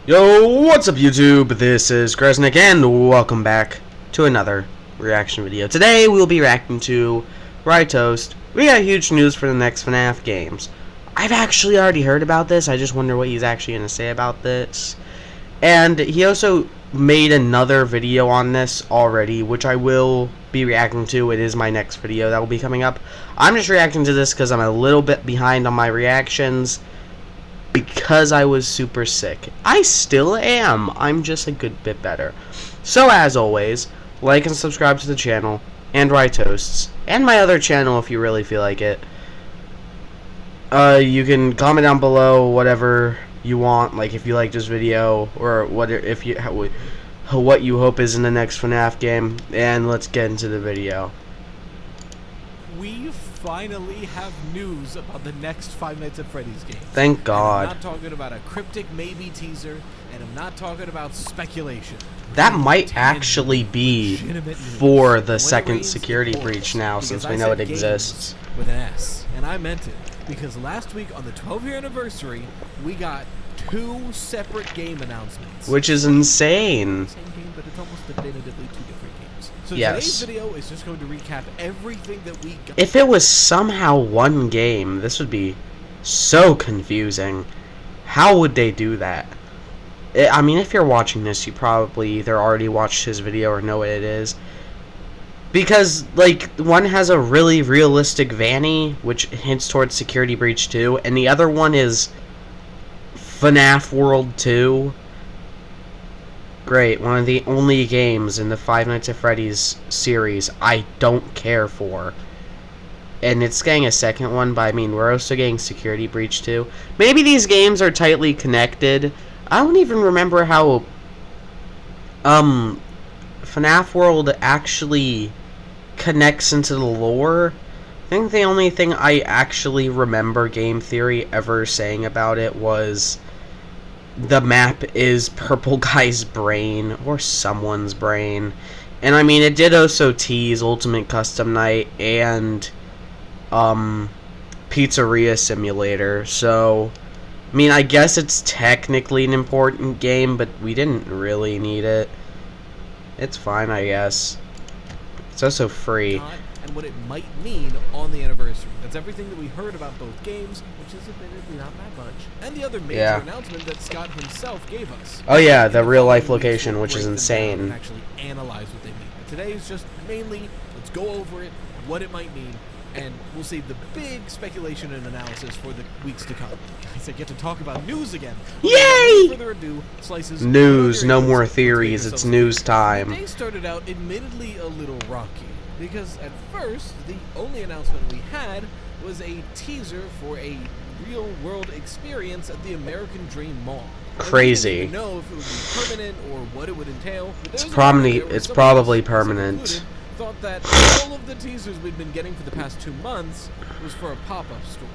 Yo, what's up YouTube? This is Gresnick and welcome back to another reaction video. Today we'll be reacting to Toast. We got huge news for the next FNAF games. I've actually already heard about this. I just wonder what he's actually going to say about this. And he also made another video on this already, which I will be reacting to. It is my next video that will be coming up. I'm just reacting to this because I'm a little bit behind on my reactions, because I was super sick. I still am. I'm just a good bit better. So as always, like and subscribe to the channel, and Toasts, and my other channel if you really feel like it. You can comment down below whatever you want, like if you like this video, or what you hope is in the next FNAF game, and let's get into the video. We finally have news about the next Five Nights at Freddy's game. Thank God. And I'm not talking about a cryptic maybe teaser, and I'm not talking about speculation. That might actually be for the second security breach now, since we know it exists. With an S, and I meant it, because last week on the 12-year anniversary, we got 2 separate game announcements. Which is insane. Same game, but it's almost definitively 2 different games. So yes. Today's video is just going to recap everything that we got. If it was somehow one game, this would be so confusing. How would they do that? I mean, if you're watching this, you probably either already watched his video or know what it is. Because, like, one has a really realistic Vanny, which hints towards Security Breach 2, and the other one is FNAF World 2. Great, one of the only games in the Five Nights at Freddy's series I don't care for. And it's getting a second one, but I mean, we're also getting Security Breach 2. Maybe these games are tightly connected. I don't even remember how FNAF World actually connects into the lore. I think the only thing I actually remember game theory ever saying about it was the map is Purple Guy's brain, or someone's brain. And I mean, it did also tease Ultimate Custom Night and Pizzeria Simulator, so I mean, I guess it's technically an important game, but we didn't really need it. It's fine, I guess. It's also free. And what it might mean on the anniversary. That's everything that we heard about both games, which is admittedly not that much. And the other major announcement that Scott himself gave us. Oh yeah, the real life location, which is insane. And actually analyze what they mean. But today is just mainly, let's go over it, what it might mean, and we'll save the big speculation and analysis for the weeks to come. Guys, I get to talk about news again. Yay! Without further ado, Slices. News, no more theories, it's news time. The day started out admittedly a little rocky, because at first, the only announcement we had was a teaser for a real-world experience at the American Dream Mall. Crazy. We didn't even know if it would be permanent or what it would entail. It's probably permanent. Thought that all of the teasers we'd been getting for the past 2 months was for a pop-up store,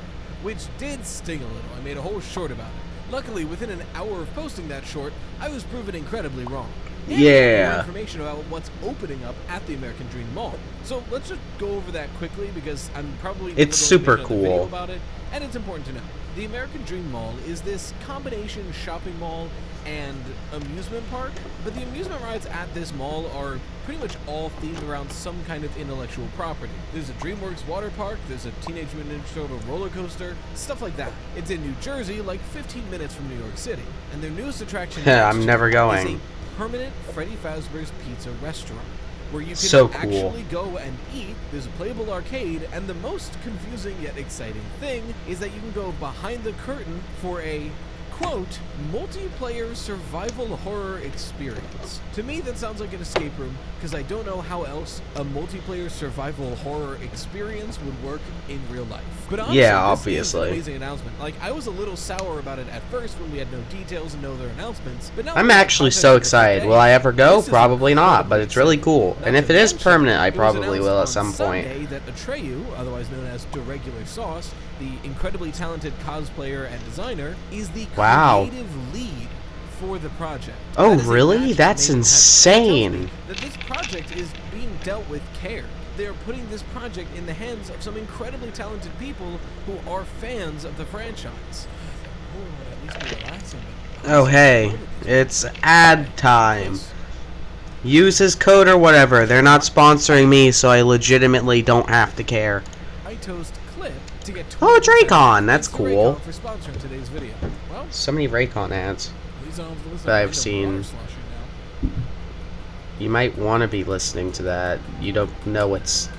which did sting a little. I made a whole short about it. Luckily, within an hour of posting that short, I was proven incredibly wrong. And more information about what's opening up at the American Dream Mall. So let's just go over that quickly, because I'm probably it's super cool about it, and it's important to know. The American Dream Mall is this combination shopping mall and amusement park, but the amusement rides at this mall are pretty much all themed around some kind of intellectual property. There's a DreamWorks water park, there's a Teenage Mutant Ninja Turtle roller coaster, stuff like that. It's in New Jersey, like 15 minutes from New York City, and their newest attraction I'm never going. is a permanent Freddy Fazbear's Pizza restaurant, where you can actually go and eat. There's a playable arcade, and the most confusing yet exciting thing is that you can go behind the curtain for a, quote, multiplayer survival horror experience. To me, that sounds like an escape room, because I don't know how else a multiplayer survival horror experience would work in real life. But honestly, yeah, this is an obviously. amazing announcement. Like, I was a little sour about it at first when we had no details and no other announcements, but now I'm actually so excited. Will I ever go? Probably not, but it's really cool. And if it is permanent, I probably will at some point. That Atreyu, otherwise known as Deregular Sauce, the incredibly talented cosplayer and designer, is the creative lead for the project. Oh, really? That's insane. That this project is being dealt with care. They're putting this project in the hands of some incredibly talented people who are fans of the franchise. Oh, hey. It's ad time. Use his code or whatever. They're not sponsoring me, so I legitimately don't have to care. Oh, Dracon! That's cool. For sponsoring today's video. Well, so many Raycon ads that I've seen. You might want to be listening to that. You don't know what's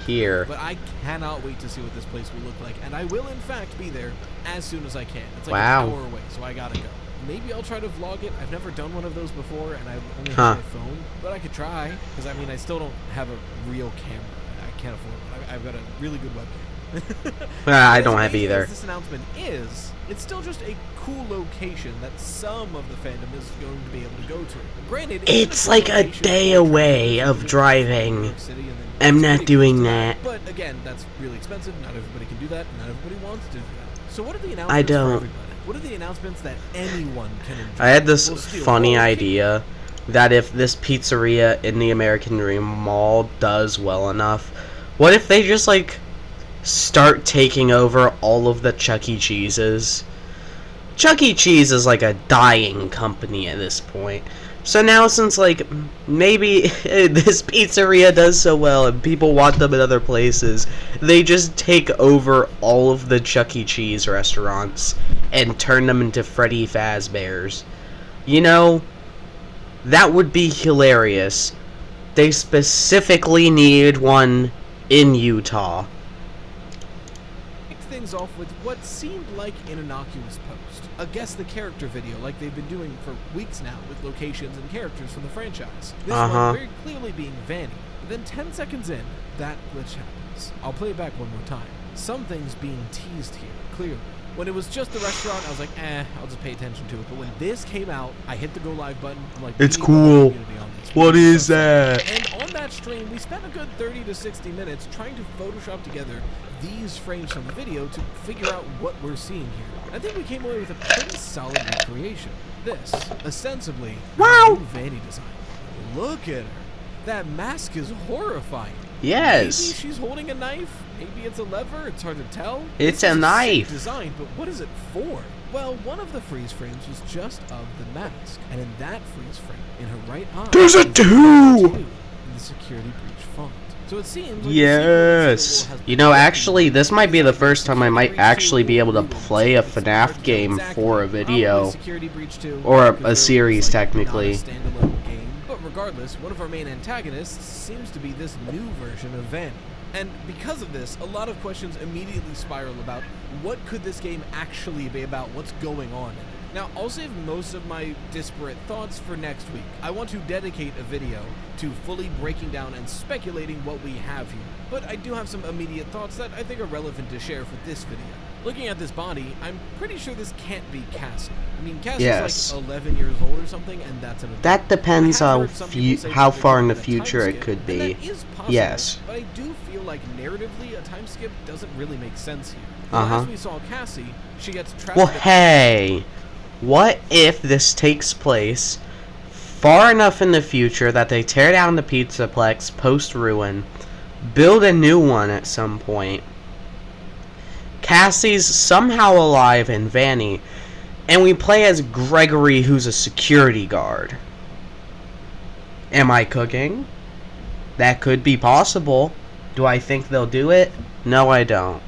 here. But I cannot wait to see what this place will look like, and I will in fact be there as soon as I can. It's like an hour away, so I gotta go. Maybe I'll try to vlog it. I've never done one of those before, and I only have my phone, but I could try, because I mean, I still don't have a real camera. I can't afford it. I've got a really good webcam. I don't have either. As this announcement is, it's still just a cool location that some of the fandom is going to be able to go to. Granted, it's like a day away of driving. I'm not doing that. But again, that's really expensive. Not everybody can do that. Not everybody wants to do that. So what are the announcements I don't. for everybody? What are the announcements that anyone can enjoy? I had this funny idea that if this pizzeria in the American Dream Mall does well enough, what if they just like start taking over all of the Chuck E. Cheese's? Chuck E. Cheese is like a dying company at this point. So now, since like maybe this pizzeria does so well and people want them in other places, they just take over all of the Chuck E. Cheese restaurants and turn them into Freddy Fazbear's. You know, that would be hilarious. They specifically needed one in Utah. Kick things off with what seemed like an innocuous post. A guess the character video like they've been doing for weeks now with locations and characters from the franchise. This one very clearly being Vanny. But then 10 seconds in, that glitch happens. I'll play it back one more time. Something's being teased here, clearly. When it was just the restaurant, I was like, I'll just pay attention to it. But when this came out, I hit the go live button. I'm like, it's cool. What is that? And on that stream, we spent a good 30 to 60 minutes trying to Photoshop together these frames from the video to figure out what we're seeing here. I think we came away with a pretty solid recreation. This, ostensibly, new Vanny design. Look at her. That mask is horrifying. Yes. Maybe she's holding a knife. Maybe it's a lever. It's hard to tell. It's a knife. Design, but what is it for? Well, one of the freeze frames was just of the mask, and in that freeze frame, in her right eye, there's a 2 in the security breach font. So it seems like yes. You know, actually, this might be the first time I might actually be able to play a FNAF game for a video, or a series technically. But regardless, one of our main antagonists seems to be this new version of Vanny. And because of this, a lot of questions immediately spiral about what could this game actually be about, what's going on in it. Now, I'll save most of my disparate thoughts for next week. I want to dedicate a video to fully breaking down and speculating what we have here. But I do have some immediate thoughts that I think are relevant to share for this video. Looking at this body, I'm pretty sure this can't be Cassie. I mean, Cassie's like 11 years old or something, and that's an adult. That depends on how far in the future it could be. That is possible, yes. But I do feel like narratively, a time skip doesn't really make sense here. As we saw Cassie, she gets trapped. Well, hey, what if this takes place far enough in the future that they tear down the Pizzaplex post-ruin, build a new one at some point, Cassie's somehow alive in Vanny, and we play as Gregory, who's a security guard. Am I cooking? That could be possible. Do I think they'll do it? No, I don't.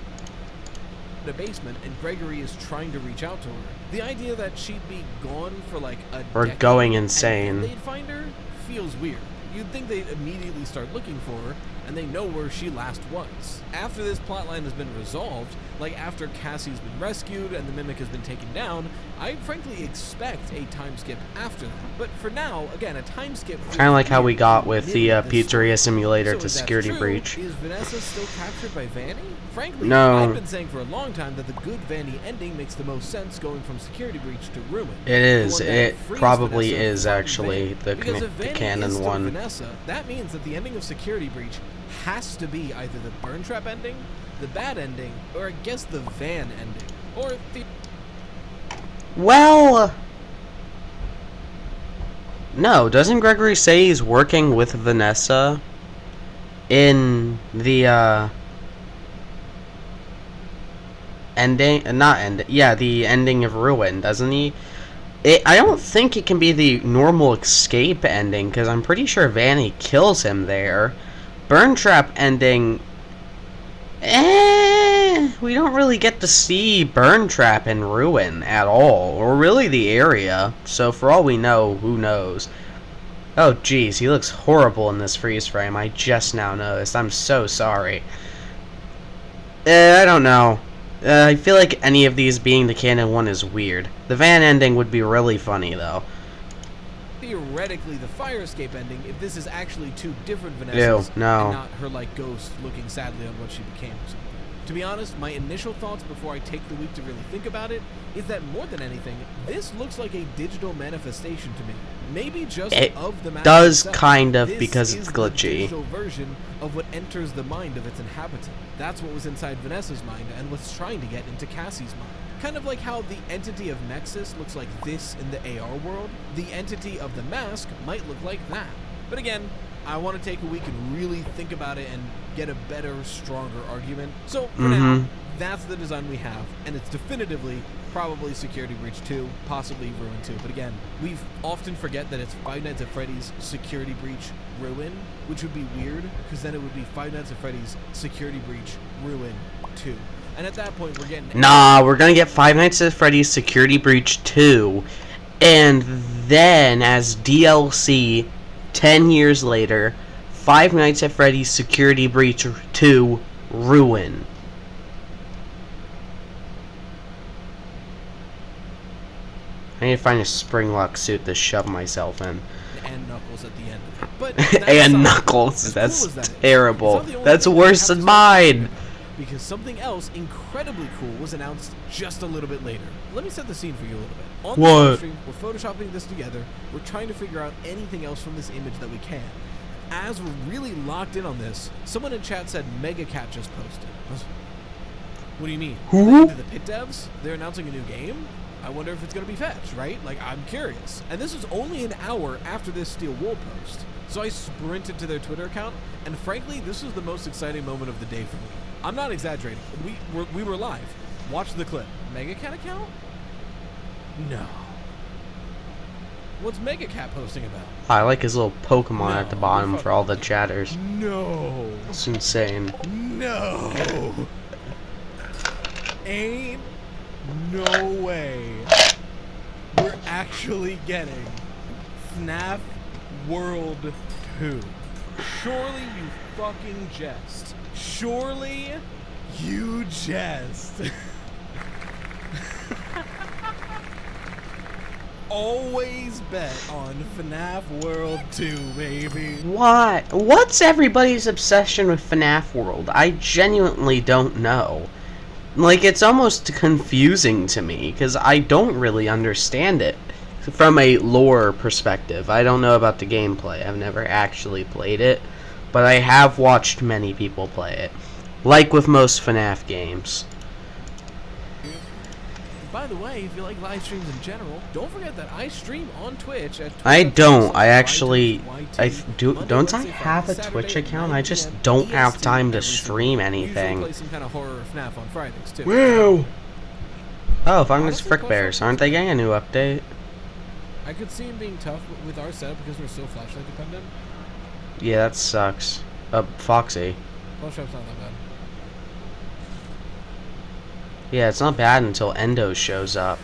The basement, and Gregory is trying to reach out to her. The idea that she'd be gone for like a decade going insane, and they'd find her feels weird. You'd think they'd immediately start looking for her, and they know where she last was. After this plotline has been resolved, like after Cassie's been rescued and the Mimic has been taken down, I frankly expect a time skip after that. But for now, again, a time skip... Kind of like how we got with the Pizzeria Simulator to Security Breach. Is Vanessa still captured by Vanny? Frankly, no. I've been saying for a long time that the good Vanny ending makes the most sense going from Security Breach to Ruin. It is. It probably is actually the canon one. Vanessa, that means that the ending of Security Breach has to be either the Burn Trap ending, the bad ending, or I guess the van ending. Or the... Well... No, doesn't Gregory say he's working with Vanessa in the, ending? The ending of Ruin, doesn't he? I don't think it can be the normal escape ending, because I'm pretty sure Vanny kills him there. Burn Trap ending... we don't really get to see Burn Trap in Ruin at all, or really the area, so for all we know, who knows. Oh geez, he looks horrible in this freeze frame, I just now noticed. I'm so sorry. I don't know. I feel like any of these being the canon one is weird. The van ending would be really funny, though. Theoretically, the fire escape ending, if this is actually two different Vanessas, and not her, like, ghost looking sadly on what she became or something. To be honest, my initial thoughts before I take the week to really think about it is that more than anything, this looks like a digital manifestation to me. Maybe just of the mask does itself. kind of, This because is it's glitchy. The digital version of what enters the mind of its inhabitant. That's what was inside Vanessa's mind and was trying to get into Cassie's mind. Kind of like how the entity of Nexus looks like this in the AR world, the entity of the mask might look like that. But again, I want to take a week and really think about it and get a better, stronger argument. So, for now, that's the design we have, and it's definitively probably Security Breach 2, possibly Ruin 2. But again, we often forget that it's Five Nights at Freddy's Security Breach Ruin, which would be weird, because then it would be Five Nights at Freddy's Security Breach Ruin 2. And at that point, we're getting... Nah, we're gonna get Five Nights at Freddy's Security Breach 2, and then, as DLC... 10 years later, Five Nights at Freddy's Security Breach 2 Ruin. I need to find a spring lock suit to shove myself in. And Knuckles at the end of it. But and Knuckles, that's terrible. That's worse than mine. Because something else incredibly cool was announced just a little bit later. Let me set the scene for you a little bit. On the live stream, we're photoshopping this together. We're trying to figure out anything else from this image that we can. As we're really locked in on this, someone in chat said Mega Cat just posted. What do you mean? Who? The Pit Devs? They're announcing a new game? I wonder if it's going to be fetched, right? Like, I'm curious. And this was only an hour after this Steel Wool post. So I sprinted to their Twitter account, and frankly, this was the most exciting moment of the day for me. I'm not exaggerating. We were live. Watch the clip. Mega Cat account? No. What's Mega Cat posting about? I like his little Pokemon at the bottom for all the chatters. No. It's insane. No. Ain't no way we're actually getting FNAF World 2. Surely you fucking jest. Surely you jest. Always bet on FNAF World 2, baby. Why? What's everybody's obsession with FNAF World? I genuinely don't know. Like, it's almost confusing to me, because I don't really understand it. From a lore perspective, I don't know about the gameplay. I've never actually played it, but I have watched many people play it. Like with most FNAF games. By the way, if you like live streams in general, don't forget that I stream on Twitch at I don't. I actually... Don't I have a Twitch account? I just don't have time to stream anything. Play some kind of horror FNAF on Fridays, too. Whoa! Oh, Five Nights at Frick Bears. Aren't they getting a new update? I could see him being tough with our setup because we're so flashlight dependent. Yeah, that sucks. Foxy. Flashlight's not that bad. Yeah, it's not bad until Endo shows up.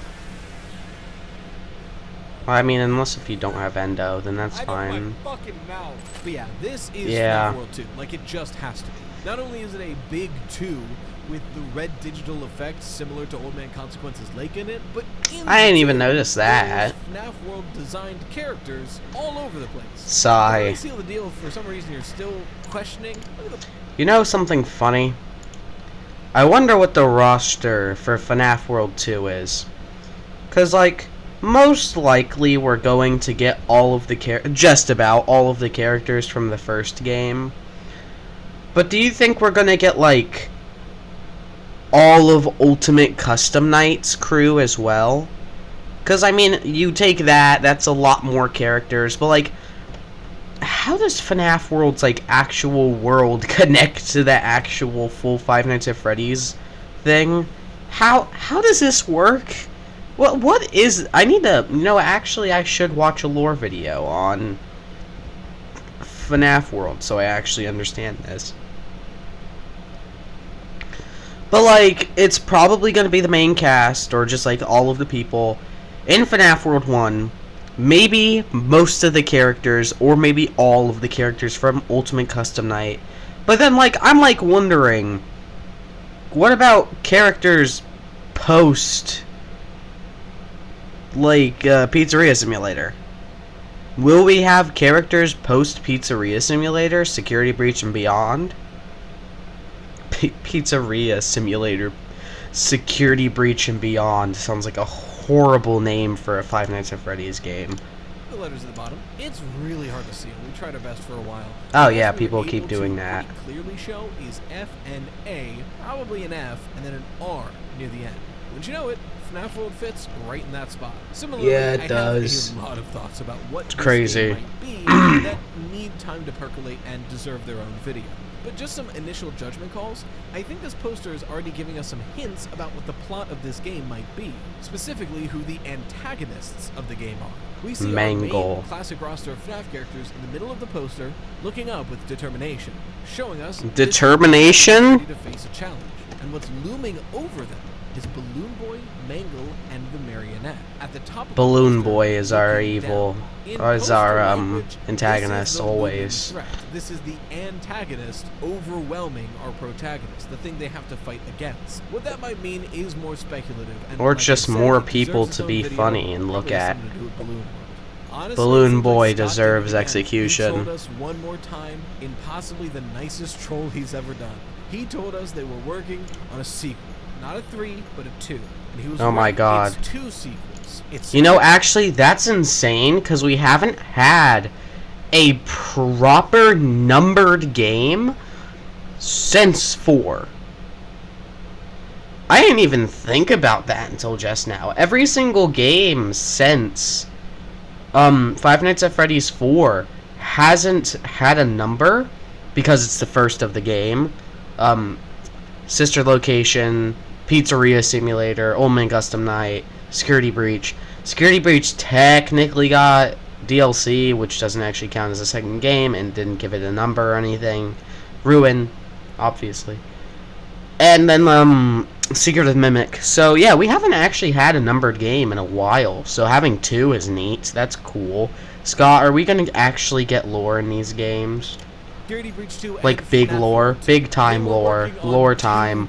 Well, I mean, unless if you don't have Endo, then that's fine. I know my fucking mouth. But yeah, this is FNAF World 2. Like, it just has to be. Not only is it a big 2 with the red digital effects similar to Old Man Consequence's Lake in it, but I didn't even notice that. FNAF World designed characters all over the place. Sigh. I seal the deal. For some reason, you're still questioning. You know something funny? I wonder what the roster for FNAF World 2 is. Cause like, most likely we're going to get all of the just about all of the characters from the first game. But do you think we're gonna get like all of Ultimate Custom Night's crew as well? Cause I mean, you take that's a lot more characters, but like, how does FNAF World's like actual world connect to the actual full Five Nights at Freddy's thing? How does this work? What is... I need to... actually, I should watch a lore video on FNAF World so I actually understand this. But, like, it's probably going to be the main cast, or just, like, all of the people in FNAF World 1. Maybe most of the characters, or maybe all of the characters from Ultimate Custom Night. But then, like, I'm, like, wondering, what about characters post, like, Pizzeria Simulator? Will we have characters post Pizzeria Simulator, Security Breach, and beyond? Pizzeria Simulator, Security Breach, and beyond sounds like a horrible name for a Five Nights at Freddy's game. The letters at the bottom. It's really hard to see, and we tried our best for a while. Oh yeah, people keep doing that. What we clearly show is F and A, probably an F, and then an R near the end. Wouldn't you know it, FNAF World fits right in that spot. Similarly, yeah, it I does. have a lot of thoughts about what this crazy game might be that need time to percolate and deserve their own video. But just some initial judgment calls, I think this poster is already giving us some hints about what the plot of this game might be, specifically who the antagonists of the game are. We see our main classic roster of FNAF characters in the middle of the poster, looking up with determination, showing us determination ready to face a challenge. And what's looming over them is Balloon Boy, Mangle, and the Marionette. At the top of Balloon the poster, Boy is our looking evil, down. is our Language, antagonist always. This is the antagonist overwhelming our protagonist, the thing they have to fight against. What that might mean is more speculative, and Or like just I said, more it people deserves to its be own video, funny and look probably at. something to do with Balloon World. Honestly, Balloon it seems like Boy Scott did deserves it again. execution. He told us one more time in possibly the nicest troll he's ever done. He told us they were working on a sequel, not a 3, but a 2. And he was Oh my right. God. It's 2 sequels. It's Actually, that's insane, because we haven't had a proper numbered game since 4. I didn't even think about that until just now. Every single game since Five Nights at Freddy's 4 hasn't had a number, because it's the first of the game. Sister Location, Pizzeria Simulator, Ultimate Custom Night, Security Breach. Security Breach technically got DLC, which doesn't actually count as a second game, and didn't give it a number or anything. Ruin, obviously. And then, Secret of the Mimic. So, yeah, we haven't actually had a numbered game in a while, so having 2 is neat. That's cool. Scott, are we going to actually get lore in these games? Security Breach 2 Like big lore, big time lore, lore time.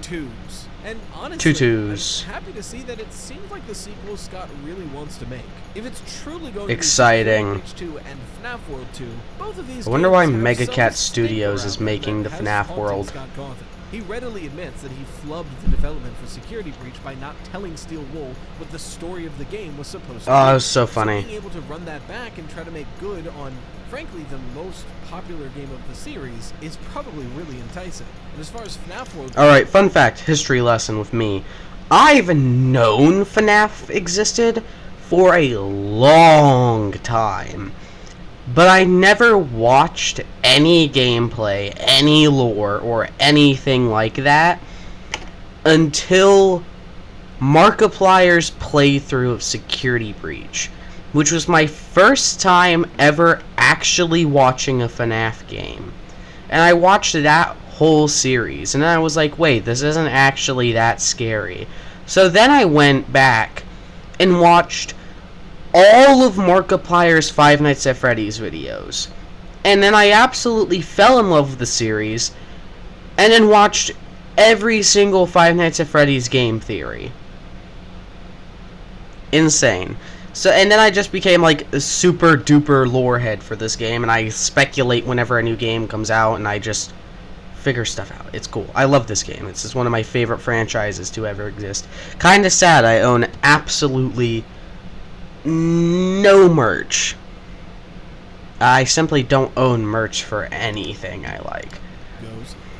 And honestly, Twos. I'm happy to see that it seems like the sequel Scott really wants to make. If it's truly going Exciting. to be Security Breach 2 and FNAF World 2, both of these I wonder why games have Mega some Cat stink Studios around is them making that the has FNAF haunted World. Scott Cawthon. He readily admits that he flubbed the development for Security Breach by not telling Steel Wool what the story of the game was supposed to be. Oh, that was so funny. So being able to run that back and try to make good on, frankly, the most popular game of the series is probably really enticing. And as far as FNAF World... Alright, fun fact, history lesson with me. I've known FNAF existed for a long time, but I never watched any gameplay, any lore, or anything like that until Markiplier's playthrough of Security Breach, which was my first time ever actually watching a FNAF game. And I watched that whole series, and then I was like, wait, this isn't actually that scary. So then I went back and watched all of Markiplier's Five Nights at Freddy's videos. And then I absolutely fell in love with the series, and then watched every single Five Nights at Freddy's game theory. Insane. So, and then I just became like a super duper lore head for this game, and I speculate whenever a new game comes out, and I just figure stuff out. It's cool. I love this game. It's just one of my favorite franchises to ever exist. Kinda sad I own absolutely no merch. I simply don't own merch for anything I like.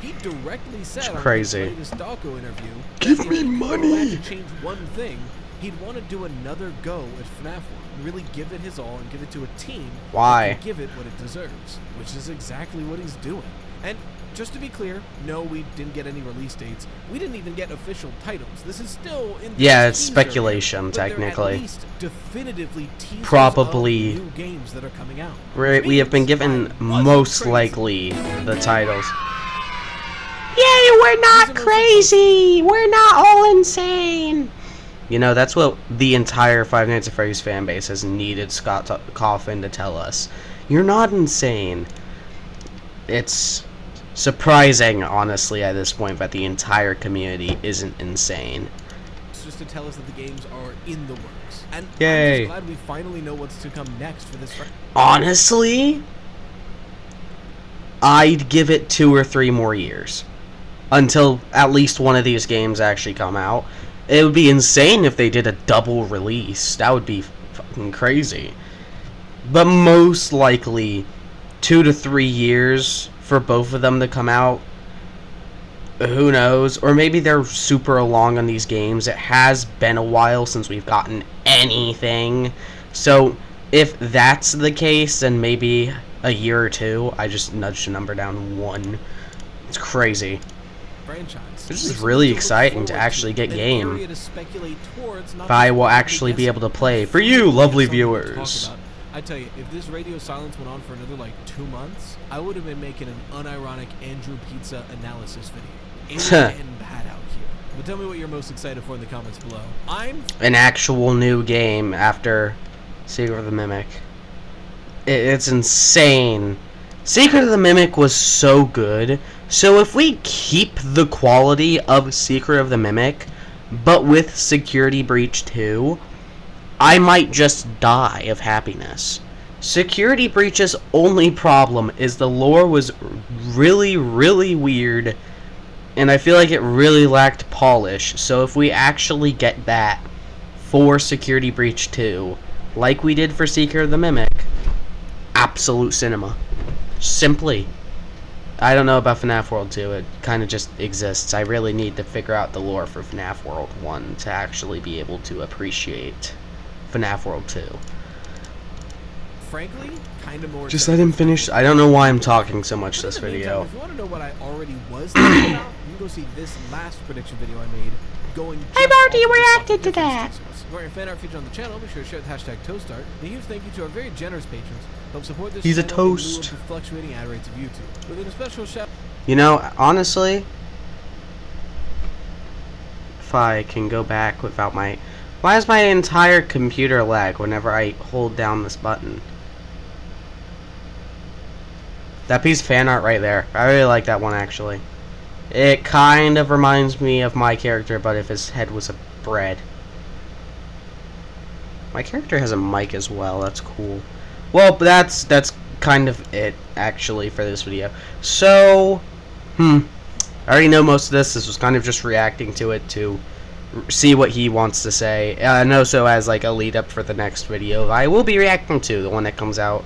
He directly said It's crazy. on the latest Dawko interview, Give me money! To change one thing, he'd want to do another go at FNAF World and really give it his all and give it to a team Why? that can give it what it deserves, which is exactly what he's doing. And just to be clear, no, we didn't get any release dates. We didn't even get official titles. This is still in it's speculation, but technically. At least definitively teasers Probably of new games that are coming out. We have been given most likely the titles. Yay, we're not crazy! We're not all insane! You know, that's what the entire Five Nights at Freddy's fan base has needed Scott Coffin to tell us. You're not insane. It's surprising, honestly, at this point, that the entire community isn't insane. It's just to tell us that the games are in the works. And yay. I'm just glad we finally know what's to come next for this. Honestly, I'd give it 2 or 3 more years until at least one of these games actually come out. It would be insane if they did a double release. That would be fucking crazy. But most likely 2 to 3 years for both of them to come out. Who knows? Or maybe they're super along on these games. It has been a while since we've gotten anything. So if that's the case, then maybe a year or 2. I just nudged the number down 1. It's crazy. Franchise. This is really exciting to actually get game. If I will actually be able to play for you, lovely viewers. I tell you, if this radio silence went on for another like 2 months, I would have been making an unironic Andrew Pizza analysis video. It's getting bad out here. But tell me what you're most excited for in the comments below. An actual new game after Secret of the Mimic. It's insane. Secret of the Mimic was so good. So if we keep the quality of Secret of the Mimic, but with Security Breach 2, I might just die of happiness. Security Breach's only problem is the lore was really, really weird, and I feel like it really lacked polish. So if we actually get that for Security Breach 2, like we did for Secret of the Mimic, absolute cinema. Simply. I don't know about FNAF World 2, it kind of just exists. I really need to figure out the lore for FNAF World 1 to actually be able to appreciate FNAF World 2. Frankly, kind of more. Just let him finish. I don't know why I'm talking so much this video. If you want to know what I already was thinking about, you can go see this last prediction video I made. I've already reacted to that. For our fan art feature on the channel, be sure to share the hashtag #ToastArt. A huge thank you to our very generous patrons. Help support this. He's a channel toast. in lieu of the fluctuating ad rates of YouTube. Within a special shout. You know, honestly, if I can go back without my... Why is my entire computer lag whenever I hold down this button? That piece of fan art right there. I really like that one, actually. It kind of reminds me of my character, but if his head was a bread. My character has a mic as well. That's cool. Well, that's kind of it, actually, for this video. So, I already know most of this. This was kind of just reacting to it to see what he wants to say. And also as like a lead up for the next video I will be reacting to, the one that comes out.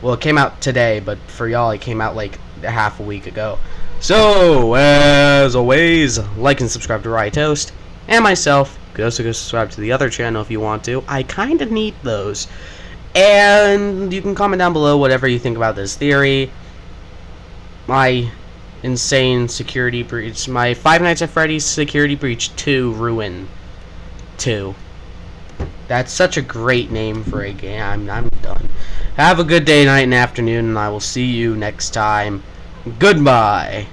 Well, it came out today, but for y'all it came out like half a week ago. So, as always, like and subscribe to Toast and myself. You can also go subscribe to the other channel if you want to. I kind of need those. And you can comment down below whatever you think about this theory. My insane security breach. My Five Nights at Freddy's Security Breach 2 Ruin 2. That's such a great name for a game. I'm done. Have a good day, night, and afternoon, and I will see you next time. Goodbye.